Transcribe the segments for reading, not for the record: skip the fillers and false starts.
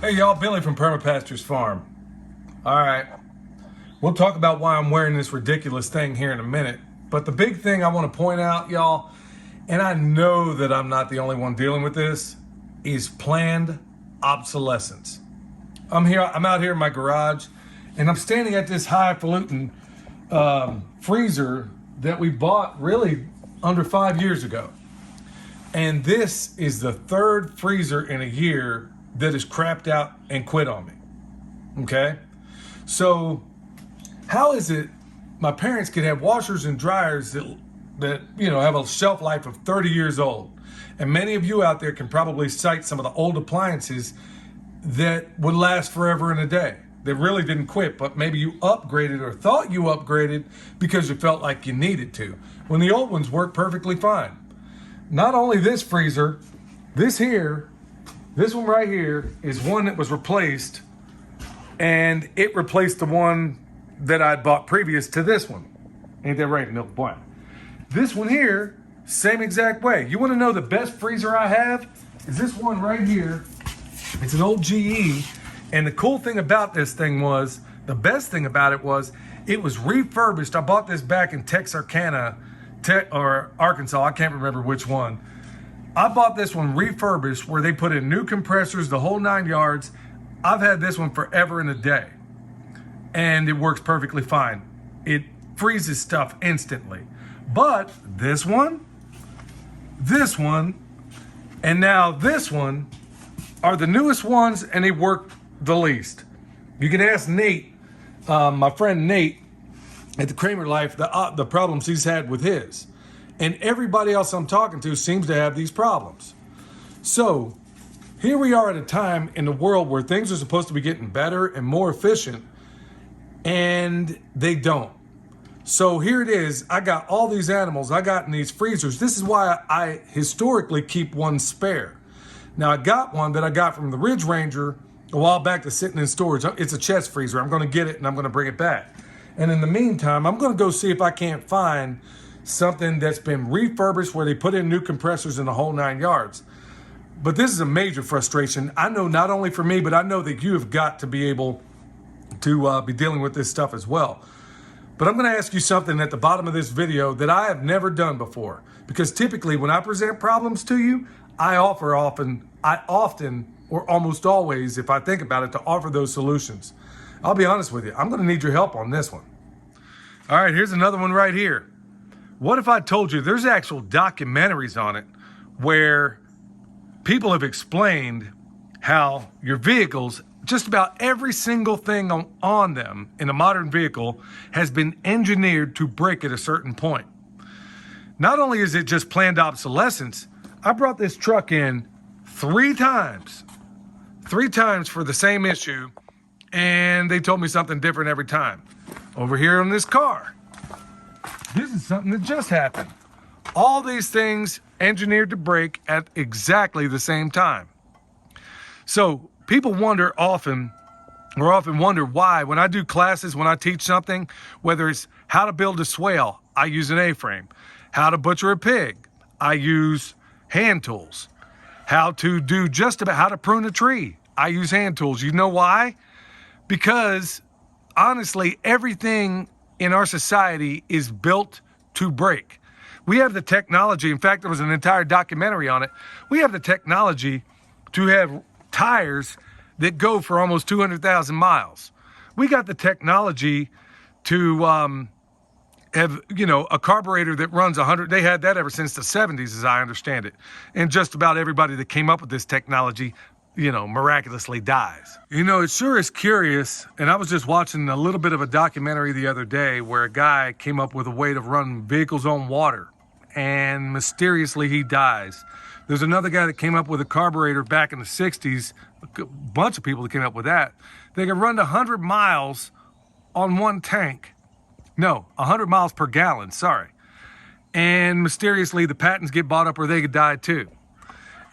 Hey y'all, Billy from Perma Pastures Farm. All right, we'll talk about why I'm wearing this ridiculous thing here in a minute. But the big thing I want to point out, y'all, and I know that I'm not the only one dealing with this, is planned obsolescence. I'm out here in my garage, and I'm standing at this highfalutin freezer that we bought really under 5 years ago. And this is the third freezer in a year that is crapped out and quit on me. Okay? So how is it my parents could have washers and dryers that have a shelf life of 30 years old? And many of you out there can probably cite some of the old appliances that would last forever and a day. They really didn't quit, but maybe you upgraded or thought you upgraded because you felt like you needed to, when the old ones worked perfectly fine. Not only this freezer, this one right here is one that was replaced, and it replaced the one that I'd bought previous to this one. Ain't that right, Milk Boy? This one here, same exact way. You want to know the best freezer I have? Is this one right here. It's an old GE, and the cool thing about this thing was, the best thing about it was, it was refurbished. I bought this back in Texarkana, or Arkansas, I can't remember which one. I bought this one refurbished where they put in new compressors, the whole 9 yards. I've had this one forever and a day, and it works perfectly fine. It freezes stuff instantly. But this one, and now this one are the newest ones, and they work the least. You can ask Nate, my friend Nate at the Kramer Life, the problems he's had with his. And everybody else I'm talking to seems to have these problems. So here we are at a time in the world where things are supposed to be getting better and more efficient, and they don't. So here it is. I got all these animals I got in these freezers. This is why I historically keep one spare. Now I got one that I got from the Ridge Ranger a while back that's sitting in storage. It's a chest freezer. I'm going to get it and I'm going to bring it back. And in the meantime, I'm going to go see if I can't find something that's been refurbished where they put in new compressors in the whole 9 yards. But this is a major frustration. I know not only for me, but I know that you have got to be able to be dealing with this stuff as well. But I'm going to ask you something at the bottom of this video that I have never done before. Because typically when I present problems to you, I often, or almost always, if I think about it, to offer those solutions. I'll be honest with you, I'm going to need your help on this one. All right, here's another one right here. What if I told you there's actual documentaries on it where people have explained how your vehicles, just about every single thing on them in a modern vehicle has been engineered to break at a certain point. Not only is it just planned obsolescence, I brought this truck in three times for the same issue, and they told me something different every time. Over here on this car, this is something that just happened. All these things engineered to break at exactly the same time. So people often wonder why, when I do classes, when I teach something, whether it's how to build a swale, I use an A-frame. How to butcher a pig, I use hand tools. How to prune a tree, I use hand tools. You know why? Because honestly, everything in our society is built to break. We have the technology. In fact, there was an entire documentary on it. We have the technology to have tires that go for almost 200,000 miles. We got the technology to have, a carburetor that runs 100. They had that ever since the 70s, as I understand it. And just about everybody that came up with this technology, miraculously dies. It sure is curious, and I was just watching a little bit of a documentary the other day where a guy came up with a way to run vehicles on water, and mysteriously he dies. There's another guy that came up with a carburetor back in the 60s, a bunch of people that came up with that. They could run 100 miles on one tank. No, 100 miles per gallon, sorry. And mysteriously the patents get bought up or they could die too.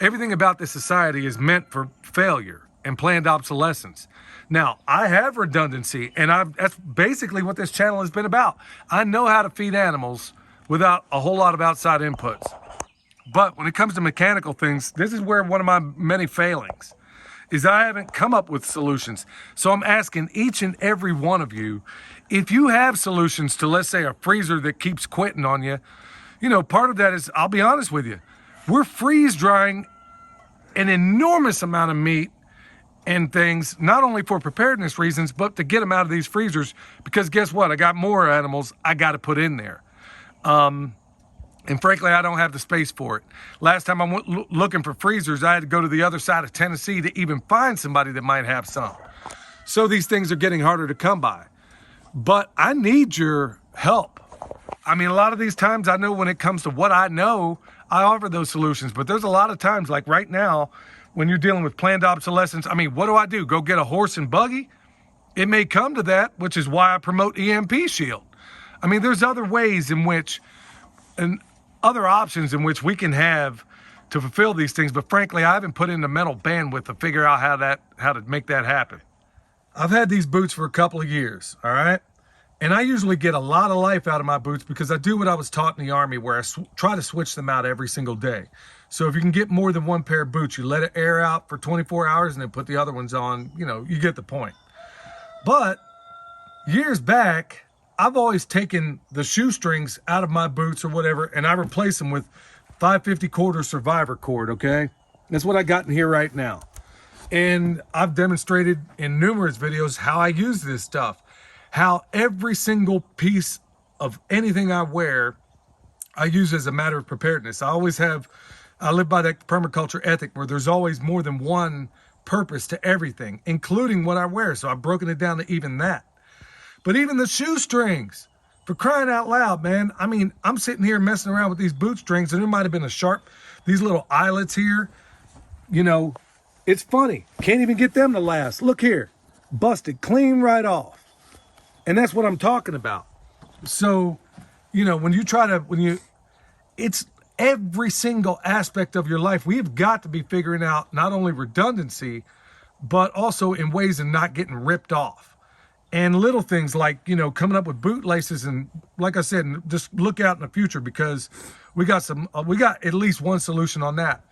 Everything about this society is meant for failure and planned obsolescence. Now, I have redundancy, and that's basically what this channel has been about. I know how to feed animals without a whole lot of outside inputs. But when it comes to mechanical things, this is where one of my many failings is I haven't come up with solutions. So I'm asking each and every one of you, if you have solutions to, let's say, a freezer that keeps quitting on you, part of that is, I'll be honest with you, we're freeze drying an enormous amount of meat and things, not only for preparedness reasons, but to get them out of these freezers, because guess what? I got more animals I got to put in there. And frankly, I don't have the space for it. Last time I went looking for freezers, I had to go to the other side of Tennessee to even find somebody that might have some. So these things are getting harder to come by. But I need your help. I mean, a lot of these times I know when it comes to what I know, I offer those solutions. But there's a lot of times, like right now, when you're dealing with planned obsolescence, I mean, what do? Go get a horse and buggy? It may come to that, which is why I promote EMP Shield. I mean, there's other ways in which, and other options in which we can have to fulfill these things. But frankly, I haven't put in the mental bandwidth to figure out how to make that happen. I've had these boots for a couple of years, all right? And I usually get a lot of life out of my boots because I do what I was taught in the Army, where I try to switch them out every single day. So if you can get more than one pair of boots, you let it air out for 24 hours and then put the other ones on, you get the point. But years back, I've always taken the shoestrings out of my boots or whatever, and I replace them with 550 quarter survivor cord, okay? That's what I got in here right now. And I've demonstrated in numerous videos how I use this stuff, how every single piece of anything I wear, I use as a matter of preparedness. I live by that permaculture ethic where there's always more than one purpose to everything, including what I wear. So I've broken it down to even that. But even the shoestrings, for crying out loud, man. I mean, I'm sitting here messing around with these boot strings and there might have been these little eyelets here. It's funny. Can't even get them to last. Look here, busted clean right off. And that's what I'm talking about. So, it's every single aspect of your life. We've got to be figuring out not only redundancy, but also in ways of not getting ripped off. And little things like, coming up with boot laces. And like I said, just look out in the future because we got at least one solution on that.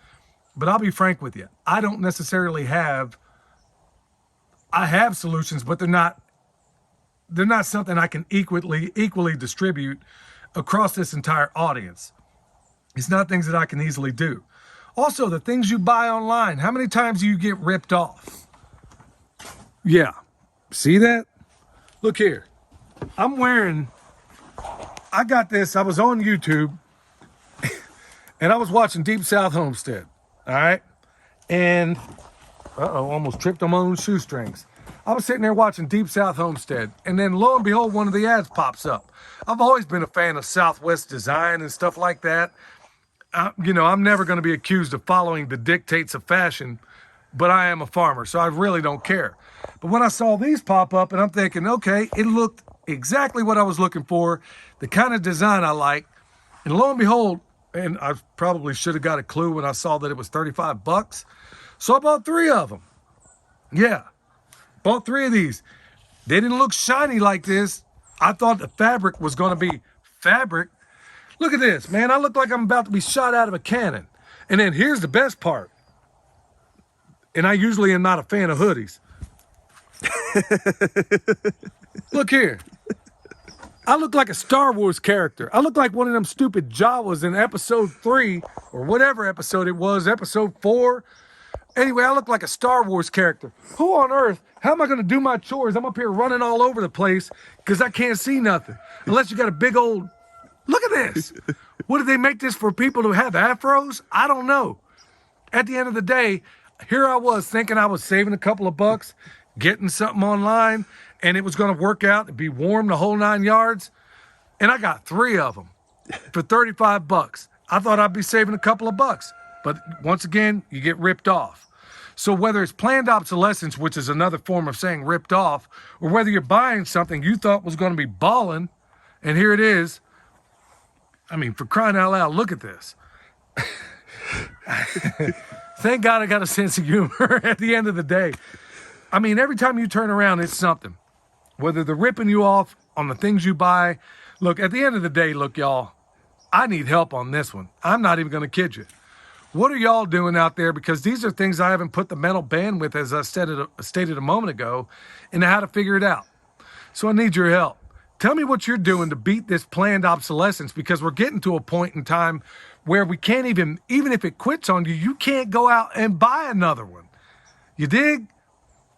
But I'll be frank with you. I don't necessarily I have solutions, but they're not something I can equally distribute across this entire audience. It's not things that I can easily do. Also, the things you buy online, how many times do you get ripped off? Yeah, see that? Look here. I got this, I was on YouTube and I was watching Deep South Homestead, all right? And, almost tripped on my own shoestrings. I was sitting there watching Deep South Homestead, and then lo and behold, one of the ads pops up. I've always been a fan of Southwest design and stuff like that. I'm never going to be accused of following the dictates of fashion, but I am a farmer, so I really don't care. But when I saw these pop up, and I'm thinking, okay, it looked exactly what I was looking for, the kind of design I like, and lo and behold, and I probably should have got a clue when I saw that it was $35. So I bought 3 of them. Yeah. Bought 3 of these. They didn't look shiny like this. I thought the fabric was going to be fabric. Look at this, man. I look like I'm about to be shot out of a cannon. And then here's the best part. And I usually am not a fan of hoodies. Look here. I look like a Star Wars character. I look like one of them stupid Jawas in episode 3 or whatever episode it was, episode 4. Anyway, I look like a Star Wars character. Who on earth, how am I going to do my chores? I'm up here running all over the place because I can't see nothing. Unless you got a big old, look at this. What did they make this for, people who have afros? I don't know. At the end of the day, here I was thinking I was saving a couple of bucks, getting something online, and it was going to work out and be warm the whole 9 yards. And I got 3 of them for $35. I thought I'd be saving a couple of bucks. But once again, you get ripped off. So whether it's planned obsolescence, which is another form of saying ripped off, or whether you're buying something you thought was going to be balling, and here it is. I mean, for crying out loud, look at this. Thank God I got a sense of humor at the end of the day. I mean, every time you turn around, it's something. Whether they're ripping you off on the things you buy. Look, at the end of the day, look, y'all, I need help on this one. I'm not even going to kid you. What are y'all doing out there? Because these are things I haven't put the mental bandwidth, as I stated a moment ago, into how to figure it out. So I need your help. Tell me what you're doing to beat this planned obsolescence, because we're getting to a point in time where we can't even if it quits on you, you can't go out and buy another one. You dig?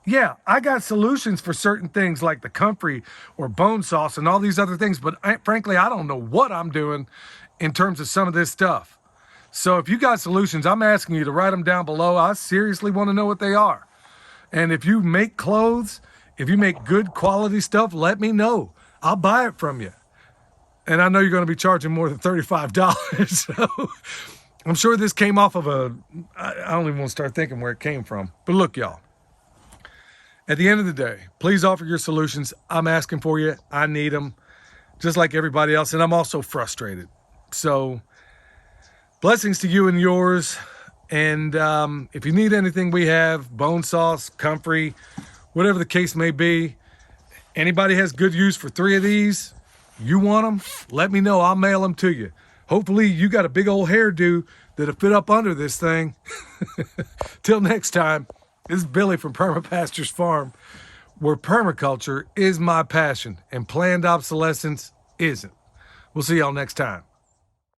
Yeah, I got solutions for certain things like the comfrey or bone sauce and all these other things, but frankly, I don't know what I'm doing in terms of some of this stuff. So if you got solutions, I'm asking you to write them down below. I seriously want to know what they are. And if you make clothes, if you make good quality stuff, let me know. I'll buy it from you. And I know you're going to be charging more than $35. So I'm sure this came off of I don't even want to start thinking where it came from. But look, y'all, at the end of the day, please offer your solutions. I'm asking for you. I need them just like everybody else. And I'm also frustrated. So blessings to you and yours. And if you need anything, we have bone sauce, comfrey, whatever the case may be. Anybody has good use for 3 of these, you want them, let me know. I'll mail them to you. Hopefully you got a big old hairdo that'll fit up under this thing. Till next time, this is Billy from Perma Pastures Farm, where permaculture is my passion and planned obsolescence isn't. We'll see y'all next time.